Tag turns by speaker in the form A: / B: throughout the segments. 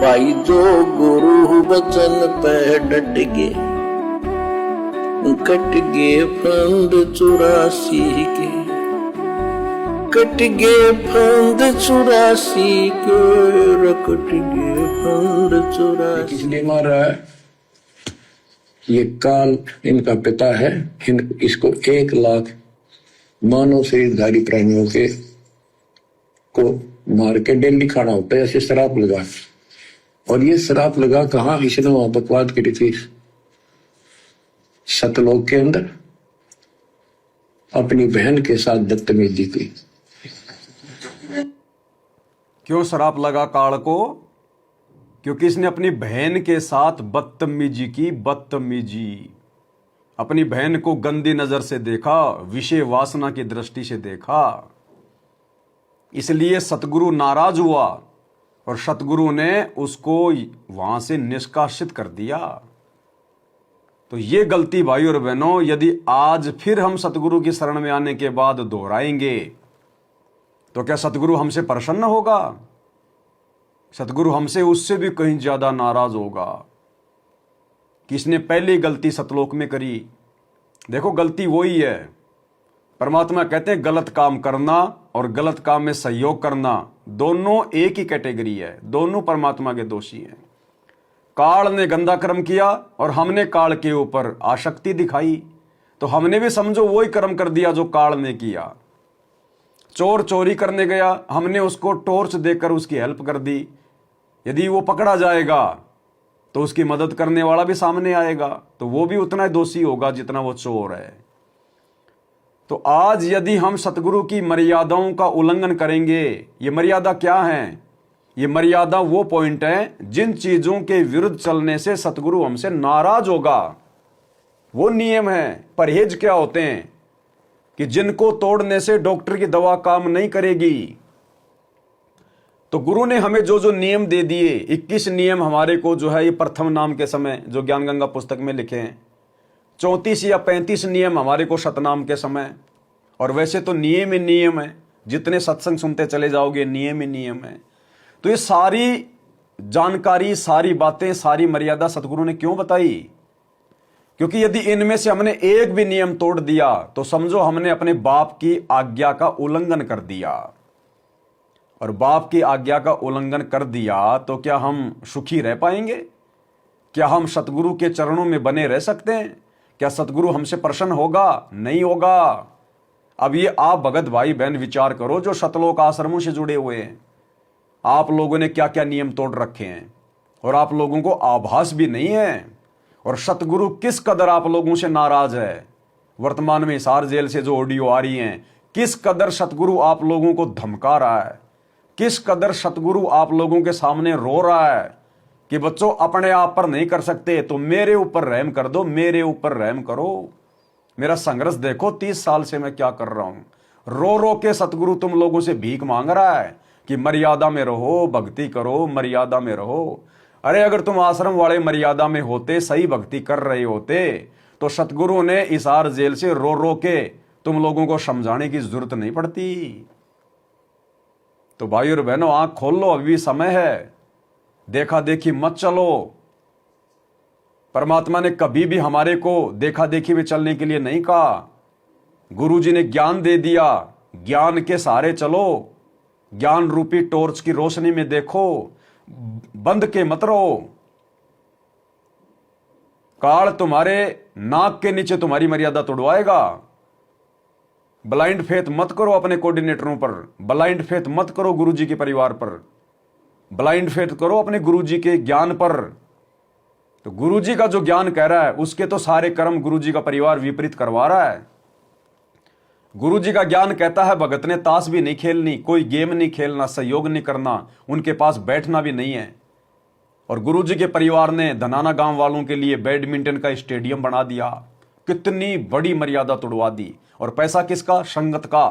A: भाई जो गुरु वचन पे डट गए, कट गए फंद 84 के, कट गए फंद 84 के, कट गए फंद 84।
B: इसलिए मारा ये काल इनका पिता है। इसको 1 लाख मानव शरीरधारी प्राणियों के को मार के डेली खाना होता है, ऐसे शराब लगा। और ये शराब लगा कहाँ? इसने वहां बकवाद करी थी सतलोक के अंदर, अपनी बहन के साथ बदतमीजी की।
C: क्यों शराब लगा काल को? क्योंकि इसने अपनी बहन के साथ बदतमीजी की। बदतमीजी, अपनी बहन को गंदी नजर से देखा, विषय वासना की दृष्टि से देखा, इसलिए सतगुरु नाराज हुआ और सतगुरु ने उसको वहां से निष्कासित कर दिया। तो ये गलती भाई और बहनों यदि आज फिर हम सतगुरु की शरण में आने के बाद दोहराएंगे तो क्या सतगुरु हमसे प्रसन्न होगा? सतगुरु हमसे उससे भी कहीं ज्यादा नाराज होगा। किसने पहली गलती सतलोक में करी? देखो गलती वही है। परमात्मा कहते हैं गलत काम करना और गलत काम में सहयोग करना दोनों एक ही कैटेगरी है, दोनों परमात्मा के दोषी हैं। काल ने गंदा कर्म किया और हमने काल के ऊपर आसक्ति दिखाई, तो हमने भी समझो वही कर्म कर दिया जो काल ने किया। चोर चोरी करने गया, हमने उसको टॉर्च देकर उसकी हेल्प कर दी। यदि वो पकड़ा जाएगा तो उसकी मदद करने वाला भी सामने आएगा, तो वो भी उतना ही दोषी होगा जितना वो चोर है। तो आज यदि हम सतगुरु की मर्यादाओं का उल्लंघन करेंगे, ये मर्यादा क्या है? ये मर्यादा वो पॉइंट है जिन चीजों के विरुद्ध चलने से सतगुरु हमसे नाराज होगा। वो नियम है। परहेज क्या होते हैं कि जिनको तोड़ने से डॉक्टर की दवा काम नहीं करेगी। तो गुरु ने हमें जो जो नियम दे दिए, 21 नियम हमारे को जो है ये प्रथम नाम के समय जो ज्ञान गंगा पुस्तक में लिखे हैं, 34 या 35 नियम हमारे को सतनाम के समय। और वैसे तो नियम ही नियम है, जितने सत्संग सुनते चले जाओगे नियम ही नियम है। तो ये सारी जानकारी, सारी बातें, सारी मर्यादा सतगुरु ने क्यों बताई? क्योंकि यदि इनमें से हमने एक भी नियम तोड़ दिया तो समझो हमने अपने बाप की आज्ञा का उल्लंघन कर दिया। और बाप की आज्ञा का उल्लंघन कर दिया तो क्या हम सुखी रह पाएंगे? क्या हम सतगुरु के चरणों में बने रह सकते हैं? क्या सतगुरु हमसे प्रसन्न होगा? नहीं होगा। अब ये आप भगत भाई बहन विचार करो जो सतलोक आश्रमों से जुड़े हुए हैं, आप लोगों ने क्या क्या नियम तोड़ रखे हैं और आप लोगों को आभास भी नहीं है। और सतगुरु किस कदर आप लोगों से नाराज है। वर्तमान में हिसार जेल से जो ऑडियो आ रही हैं, किस कदर सतगुरु आप लोगों को धमका रहा है, किस कदर सतगुरु आप लोगों के सामने रो रहा है कि बच्चों अपने आप पर नहीं कर सकते तो मेरे ऊपर रहम कर दो, मेरे ऊपर रहम करो। मेरा संघर्ष देखो, 30 साल से मैं क्या कर रहा हूं। रो रो के सतगुरु तुम लोगों से भीख मांग रहा है कि मर्यादा में रहो, भक्ति करो, मर्यादा में रहो। अरे अगर तुम आश्रम वाले मर्यादा में होते, सही भक्ति कर रहे होते, तो सतगुरु ने हिसार जेल से रो रो के तुम लोगों को समझाने की जरूरत नहीं पड़ती। तो भाई और बहनों आंख खोल लो, अभी भी समय है। देखा देखी मत चलो। परमात्मा ने कभी भी हमारे को देखा देखी में चलने के लिए नहीं कहा। गुरु जी ने ज्ञान दे दिया, ज्ञान के सहारे चलो, ज्ञान रूपी टॉर्च की रोशनी में देखो, बंद के मत रहो। काल तुम्हारे नाक के नीचे तुम्हारी मर्यादा तोड़वाएगा। ब्लाइंड फेथ मत करो अपने कोऑर्डिनेटरों पर, ब्लाइंड फेथ मत करो गुरुजी के परिवार पर, ब्लाइंड फेथ करो अपने गुरुजी के ज्ञान पर। तो गुरुजी का जो ज्ञान कह रहा है उसके तो सारे कर्म गुरुजी का परिवार विपरीत करवा रहा है। गुरुजी का ज्ञान कहता है भगत ने ताश भी नहीं खेलनी, कोई गेम नहीं खेलना, सहयोग नहीं करना, उनके पास बैठना भी नहीं है। और गुरुजी के परिवार ने धनाना गांव वालों के लिए बैडमिंटन का स्टेडियम बना दिया। कितनी बड़ी मर्यादा तोड़वा दी। और पैसा किसका? संगत का।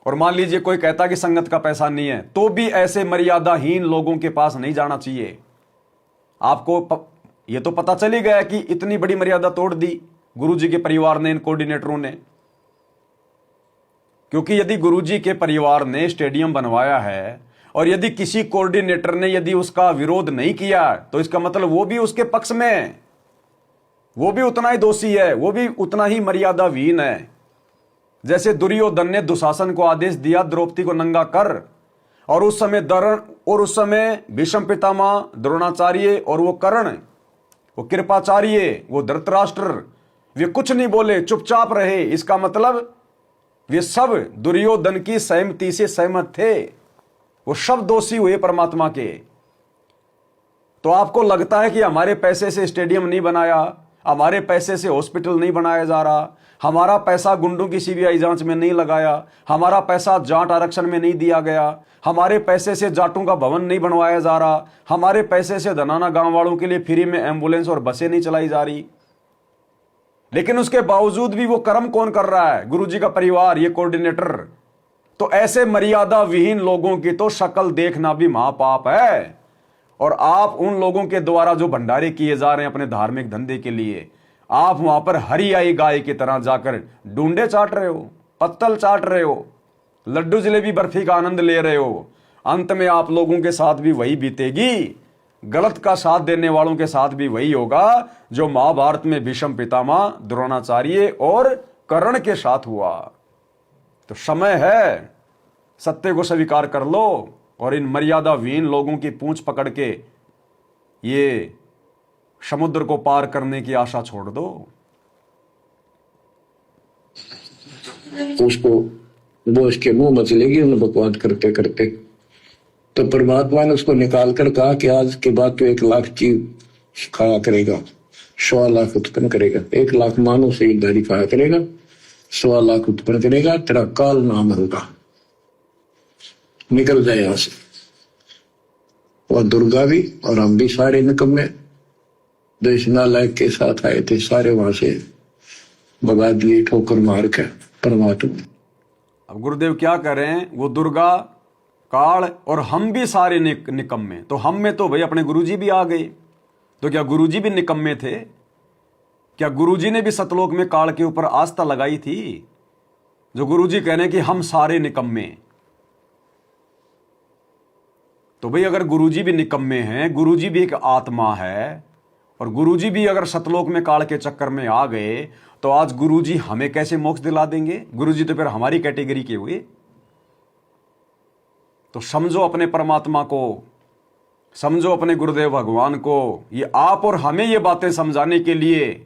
C: और मान लीजिए कोई कहता कि संगत का पैसा नहीं है, तो भी ऐसे मर्यादाहीन लोगों के पास नहीं जाना चाहिए। आपको ये तो पता चल ही गया कि इतनी बड़ी मर्यादा तोड़ दी गुरुजी के परिवार ने, इन कोऑर्डिनेटरों ने। क्योंकि यदि गुरुजी के परिवार ने स्टेडियम बनवाया है और यदि किसी कोऑर्डिनेटर ने यदि उसका विरोध नहीं किया तो इसका मतलब वो भी उसके पक्ष में है, वो भी उतना ही दोषी है, वो भी उतना ही मर्यादाहीन है। जैसे दुर्योधन ने दुशासन को आदेश दिया द्रौपदी को नंगा कर, और उस समय भीष्म पितामह, द्रोणाचार्य और वो कर्ण, वो कृपाचार्य, वो धृतराष्ट्र, वे कुछ नहीं बोले, चुपचाप रहे। इसका मतलब वे सब दुर्योधन की सहमति से सहमत थे, वो सब दोषी हुए परमात्मा के। तो आपको लगता है कि हमारे पैसे से स्टेडियम नहीं बनाया, हमारे पैसे से हॉस्पिटल नहीं बनाया जा रहा, हमारा पैसा गुंडों की सीबीआई जांच में नहीं लगाया, हमारा पैसा जाट आरक्षण में नहीं दिया गया, हमारे पैसे से जाटों का भवन नहीं बनवाया जा रहा, हमारे पैसे से धनाना गांव वालों के लिए फ्री में एम्बुलेंस और बसें नहीं चलाई जा रही, लेकिन उसके बावजूद भी वो कर्म कौन कर रहा है? गुरुजी का परिवार, ये कोऑर्डिनेटर। तो ऐसे मर्यादा विहीन लोगों की तो शक्ल देखना भी महापाप है। और आप उन लोगों के द्वारा जो भंडारे किए जा रहे हैं अपने धार्मिक धंधे के लिए, आप वहां पर हरी आई गाय की तरह जाकर डूंडे चाट रहे हो, पत्तल चाट रहे हो, लड्डू जलेबी बर्फी का आनंद ले रहे हो। अंत में आप लोगों के साथ भी वही बीतेगी, गलत का साथ देने वालों के साथ भी वही होगा जो महाभारत में भीष्म पितामह, द्रोणाचार्य और कर्ण के साथ हुआ। तो समय है, सत्य को स्वीकार कर लो और इन मर्यादाहीन लोगों की पूंछ पकड़ के ये समुद्र को पार करने की आशा छोड़ दो।
B: उसको वो इसके मुंह मचलेगी उन्हें बकवास करते करते। तो परमात्मा ने उसको निकाल कर कहा कि आज के बाद तो 1 लाख चीज खाया करेगा, 1.25 लाख उत्पन्न करेगा, 1 लाख मानव से एक दारी खाया करेगा, 1.25 लाख उत्पन्न करेगा, तेरा काल नाम होगा, निकल जाए यहां से। और दुर्गा भी और हम भी सारे निकम्मे जो इस नालायक के साथ आए थे, सारे वहां से भगा दिए ठोकर मार के परमात्मा।
C: अब गुरुदेव क्या करें? वो दुर्गा, काल और हम भी सारे निकम्मे। तो हम में तो भाई अपने गुरुजी भी आ गए। तो क्या गुरुजी भी निकम्मे थे? क्या गुरुजी ने भी सतलोक में काल के ऊपर आस्था लगाई थी? जो गुरुजी कह रहे हैं कि हम सारे निकम्मे। तो भाई अगर गुरुजी भी निकम्मे हैं, गुरुजी भी एक आत्मा है, और गुरुजी भी अगर सतलोक में काल के चक्कर में आ गए, तो आज गुरुजी हमें कैसे मोक्ष दिला देंगे? गुरुजी तो फिर हमारी कैटेगरी के हुए। तो समझो अपने परमात्मा को, समझो अपने गुरुदेव भगवान को। ये आप और हमें ये बातें समझाने के लिए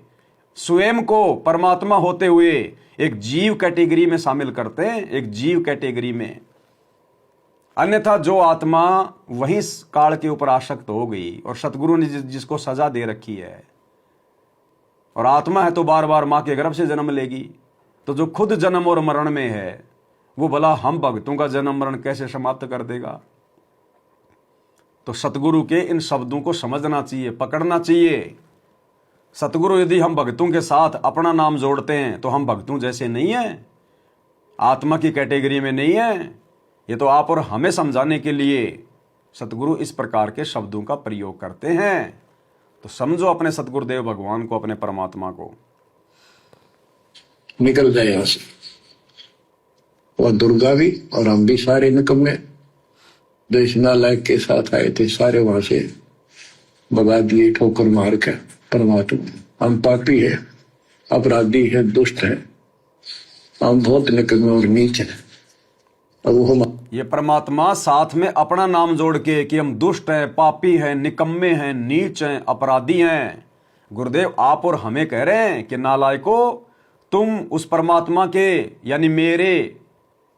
C: स्वयं को परमात्मा होते हुए एक जीव कैटेगरी में शामिल करते हैं, एक जीव कैटेगरी में। अन्यथा जो आत्मा वहीं काल के ऊपर आसक्त हो गई, और सतगुरु ने जिसको सजा दे रखी है, और आत्मा है तो बार बार मां के गर्भ से जन्म लेगी। तो जो खुद जन्म और मरण में है, वो भला हम भक्तों का जन्म मरण कैसे समाप्त कर देगा? तो सतगुरु के इन शब्दों को समझना चाहिए, पकड़ना चाहिए। सतगुरु यदि हम भक्तों के साथ अपना नाम जोड़ते हैं तो हम भक्तों जैसे नहीं हैं, आत्मा की कैटेगरी में नहीं है। ये तो आप और हमें समझाने के लिए सतगुरु इस प्रकार के शब्दों का प्रयोग करते हैं। तो समझो अपने सतगुरुदेव भगवान को, अपने परमात्मा को।
B: निकल जाए यहां से। और दुर्गा भी और हम भी सारे निकम्मे जो इस नालायक के साथ आए थे, सारे वहां से भगा दिए ठोकर मार के परमात्मा। हम पापी है, अपराधी है, दुष्ट है, हम बहुत निकम्मे और नीच है।
C: ये परमात्मा साथ में अपना नाम जोड़ के कि हम दुष्ट हैं, पापी हैं, निकम्मे हैं, नीच हैं, अपराधी हैं। गुरुदेव आप और हमें कह रहे हैं कि नालायको, तुम उस परमात्मा के यानी मेरे,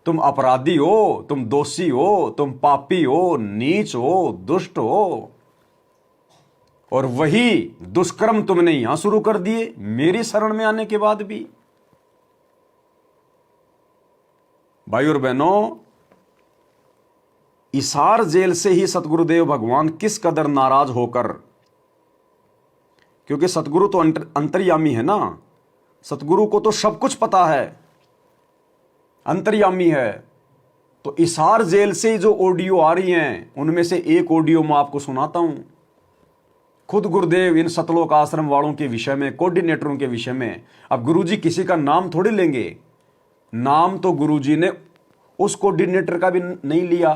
C: तुम अपराधी हो, तुम दोषी हो, तुम पापी हो, नीच हो, दुष्ट हो, और वही दुष्कर्म तुमने यहां शुरू कर दिए मेरी शरण में आने के बाद भी। भाई और बहनों, इसार जेल से ही सतगुरुदेव भगवान किस कदर नाराज होकर, क्योंकि सतगुरु तो अंतर्यामी है ना, सतगुरु को तो सब कुछ पता है, अंतर्यामी है। तो इसार जेल से जो ऑडियो आ रही हैं, उनमें से एक ऑडियो मैं आपको सुनाता हूं। खुद गुरुदेव इन सतलोक आश्रम वालों के विषय में, कोऑर्डिनेटरों के विषय में। अब गुरुजी किसी का नाम थोड़ी लेंगे, नाम तो गुरुजी ने उस कोऑर्डिनेटर का भी नहीं लिया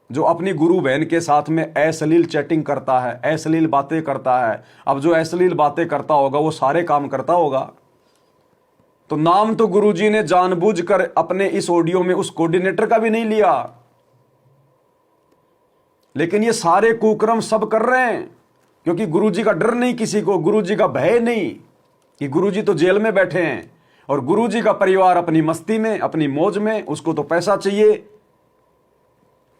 C: जो अपनी गुरु बहन के साथ में अश्लील चैटिंग करता है, अश्लील बातें करता है। अब जो अश्लील बातें करता होगा वो सारे काम करता होगा। तो नाम तो गुरुजी ने जानबूझकर अपने इस ऑडियो में उस कोऑर्डिनेटर का भी नहीं लिया, लेकिन ये सारे कुकर्म सब कर रहे हैं क्योंकि गुरुजी का डर नहीं, किसी को गुरुजी का भय नहीं कि गुरुजी तो जेल में बैठे हैं और गुरुजी का परिवार अपनी मस्ती में, अपनी मौज में, उसको तो पैसा चाहिए।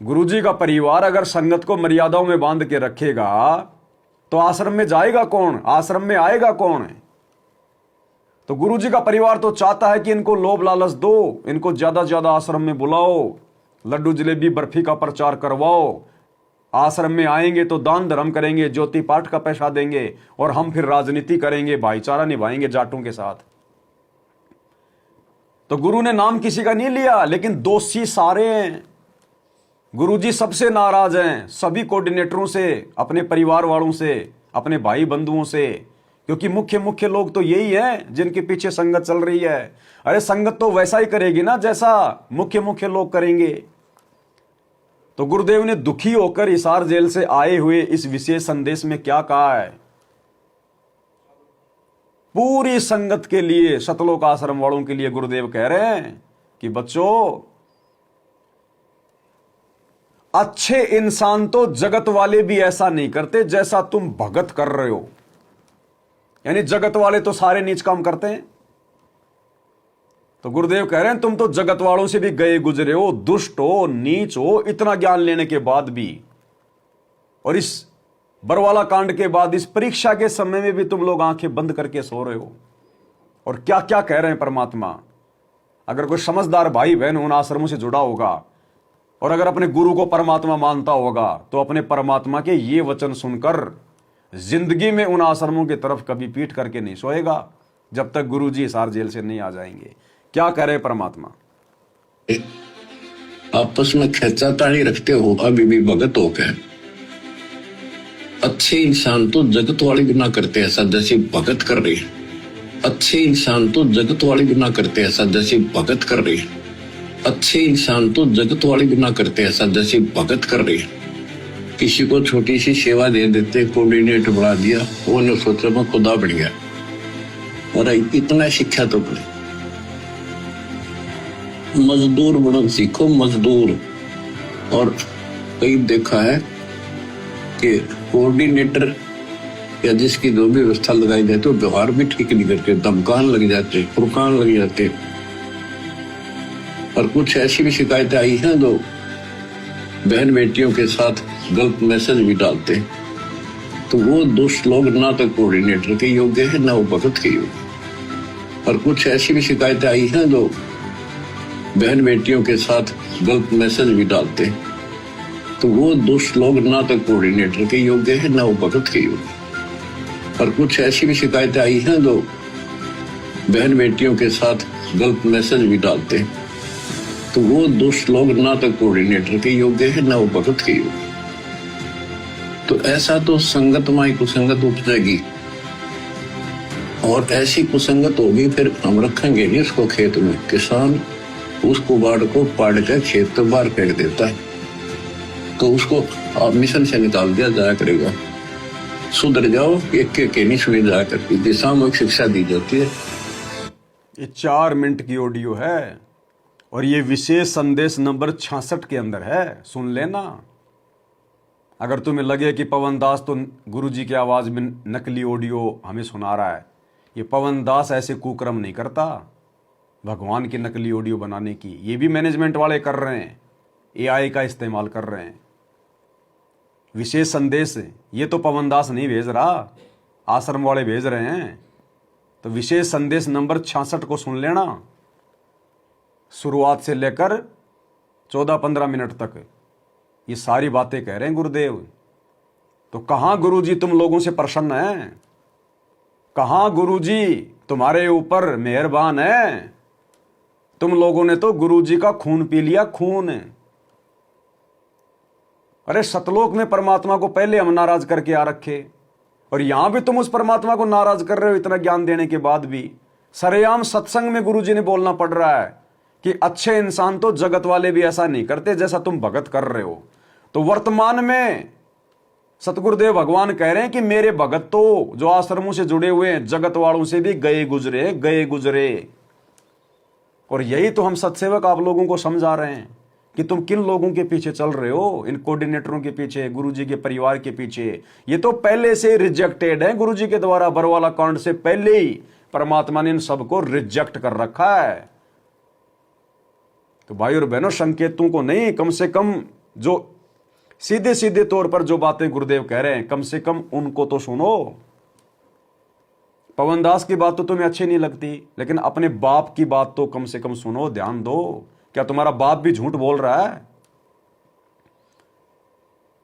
C: गुरुजी का परिवार अगर संगत को मर्यादाओं में बांध के रखेगा तो आश्रम में जाएगा कौन, आश्रम में आएगा कौन? तो गुरुजी का परिवार तो चाहता है कि इनको लोभ लालच दो, इनको ज्यादा से ज्यादा आश्रम में बुलाओ, लड्डू जलेबी बर्फी का प्रचार करवाओ, आश्रम में आएंगे तो दान धर्म करेंगे, ज्योति पाठ का पैसा देंगे और हम फिर राजनीति करेंगे, भाईचारा निभाएंगे जाटों के साथ। तो गुरु ने नाम किसी का नहीं लिया, लेकिन दोषी सारे हैं। गुरुजी सबसे नाराज हैं, सभी कोऑर्डिनेटरों से, अपने परिवार वालों से, अपने भाई बंधुओं से, क्योंकि मुख्य लोग तो यही हैं जिनके पीछे संगत चल रही है। अरे संगत तो वैसा ही करेगी ना जैसा मुख्य लोग करेंगे। तो गुरुदेव ने दुखी होकर हिसार जेल से आए हुए इस विशेष संदेश में क्या कहा है? पूरी संगत के लिए, सतलोक आश्रम वालों के लिए गुरुदेव कह रहे हैं कि बच्चों, अच्छे इंसान तो जगत वाले भी ऐसा नहीं करते जैसा तुम भगत कर रहे हो। यानी जगत वाले तो सारे नीच काम करते हैं। तो गुरुदेव कह रहे हैं तुम तो जगत वालों से भी गए गुजरे हो, दुष्ट हो, नीच हो, इतना ज्ञान लेने के बाद भी, और इस बरवाला कांड के बाद इस परीक्षा के समय में भी तुम लोग आंखें बंद करके सो रहे हो। और क्या क्या कह रहे हैं परमात्मा। अगर कोई समझदार भाई बहन उन आश्रमों से जुड़ा होगा और अगर अपने गुरु को परमात्मा मानता होगा तो अपने परमात्मा के ये वचन सुनकर जिंदगी में उन आश्रमों की तरफ कभी पीठ करके नहीं सोएगा जब तक गुरुजी हिसार जेल से नहीं आ जाएंगे। क्या कह रहे परमात्मा?
B: आपस में खेचातानी रखते हो अभी भी भगत हो गए। अच्छे इंसान तो जगत वाले भी ना करते ऐसा जैसे भगत कर रहे हैं। अच्छे इंसान तो जगत वाले भी ना करते ऐसा जैसे भगत कर रहे हैं। अच्छे इंसान तो जगत वाले भी ना करते ऐसा जैसे भगत कर रहे हैं। किसी को छोटी सी सेवा दे देते, कोऑर्डिनेटर बढ़ा दिया, वो ने सोचा मैं खुदा बन गया। और इतना शिक्षा तो पड़े, मजदूर बनो सीखो, मजदूर। और कई देखा है कि कोऑर्डिनेटर या जिसकी जो भी व्यवस्था लगाई जाती है व्यवहार भी ठीक नहीं करते, धमकान लग जाते, रुकान लग जाते। और कुछ ऐसी भी शिकायतें आई हैं जो बहन बेटियों के साथ गलत मैसेज भी डालते। तो वो दुष्ट लोग ना तो कोऑर्डिनेटर के योग्य है ना वो भगत के योग्य। और कुछ ऐसी भी शिकायतें आई हैं जो बहन बेटियों के साथ गलत मैसेज भी डालते। तो वो दुष्ट लोग ना तो कोऑर्डिनेटर के योग्य है ना वो भगत के योग्य। और कुछ ऐसी भी शिकायतें आई हैं जो बहन बेटियों के साथ गलत मैसेज भी डालते। तो वो दुष्ट लोग ना तो कोऑर्डिनेटर के योग्य है ना वो भगत के योग्य। तो ऐसा तो संगत में कुसंगत उपजेगी और ऐसी कुसंगत होगी फिर हम रखेंगे नहीं उसको खेत में। किसान उस कुबाड़ को पाड़ कर खेत तो बाहर फेंक देता है, तो उसको आप मिशन से निकाल दिया जाया करेगा। सुधर जाओ, एक के नहीं सुनी जाया करती, दिशात्मक शिक्षा दी जाती है।
C: ये 4 मिनट की ऑडियो है और ये विशेष संदेश नंबर 66 के अंदर है, सुन लेना। अगर तुम्हें लगे कि पवन दास तो गुरुजी की आवाज में नकली ऑडियो हमें सुना रहा है, ये पवन दास ऐसे कुकर्म नहीं करता भगवान की नकली ऑडियो बनाने की। ये भी मैनेजमेंट वाले कर रहे हैं, एआई का इस्तेमाल कर रहे हैं। विशेष संदेश ये तो पवन दास नहीं भेज रहा, आश्रम वाले भेज रहे हैं। तो विशेष संदेश नंबर 66 को सुन लेना, शुरुआत से लेकर 14-15 मिनट तक ये सारी बातें कह रहे हैं गुरुदेव। तो कहां गुरुजी तुम लोगों से प्रसन्न हैं? कहां गुरुजी तुम्हारे ऊपर मेहरबान है? तुम लोगों ने तो गुरुजी का खून पी लिया, खून। अरे सतलोक में परमात्मा को पहले हम नाराज करके आ रखे और यहां भी तुम उस परमात्मा को नाराज कर रहे हो इतना ज्ञान देने के बाद भी। सरेआम सत्संग में गुरुजी ने बोलना पड़ रहा है कि अच्छे इंसान तो जगत वाले भी ऐसा नहीं करते जैसा तुम भगत कर रहे हो। तो वर्तमान में सतगुरुदेव भगवान कह रहे हैं कि मेरे भगत तो जो आश्रमों से जुड़े हुए हैं जगत वालों से भी गए गुजरे। और यही तो हम सत्सेवक आप लोगों को समझा रहे हैं कि तुम किन लोगों के पीछे चल रहे हो, इन कोऑर्डिनेटरों के पीछे, गुरुजी के परिवार के पीछे। ये तो पहले से रिजेक्टेड है गुरुजी के द्वारा, बरवाला कांड से पहले ही परमात्मा ने इन सबको रिजेक्ट कर रखा है। तो भाई और बहनों, संकेतों को नहीं, कम से कम जो सीधे सीधे तौर पर जो बातें गुरुदेव कह रहे हैं कम से कम उनको तो सुनो। पवन दास की बात तो तुम्हें अच्छी नहीं लगती, लेकिन अपने बाप की बात तो कम से कम सुनो, ध्यान दो। क्या तुम्हारा बाप भी झूठ बोल रहा है?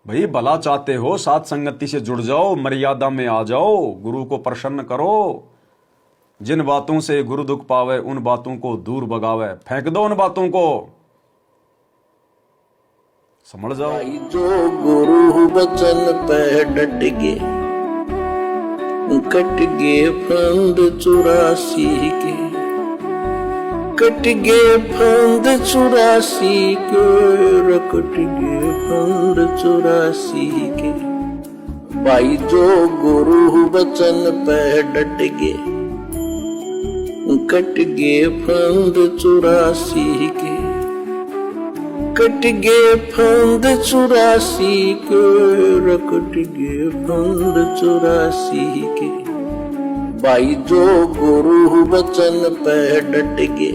C: भाई भला चाहते हो, साथ संगति से जुड़ जाओ, मर्यादा में आ जाओ, गुरु को प्रसन्न करो। जिन बातों से गुरु दुख पावे उन बातों को दूर भगावे, फेंक दो उन बातों को, समझ जाओ।
A: भाई जो गुरु वचन पे डट गे, कट गे फंद 84 के, कट गे फंद 84 के, कट गे फंद 84 के। भाई जो गुरु वचन पे डट गे, कट गे फंद 84 के, कट गे फंद 84 के, कट गे फंद 84 के। भाई जो गुरु वचन पे डट गे,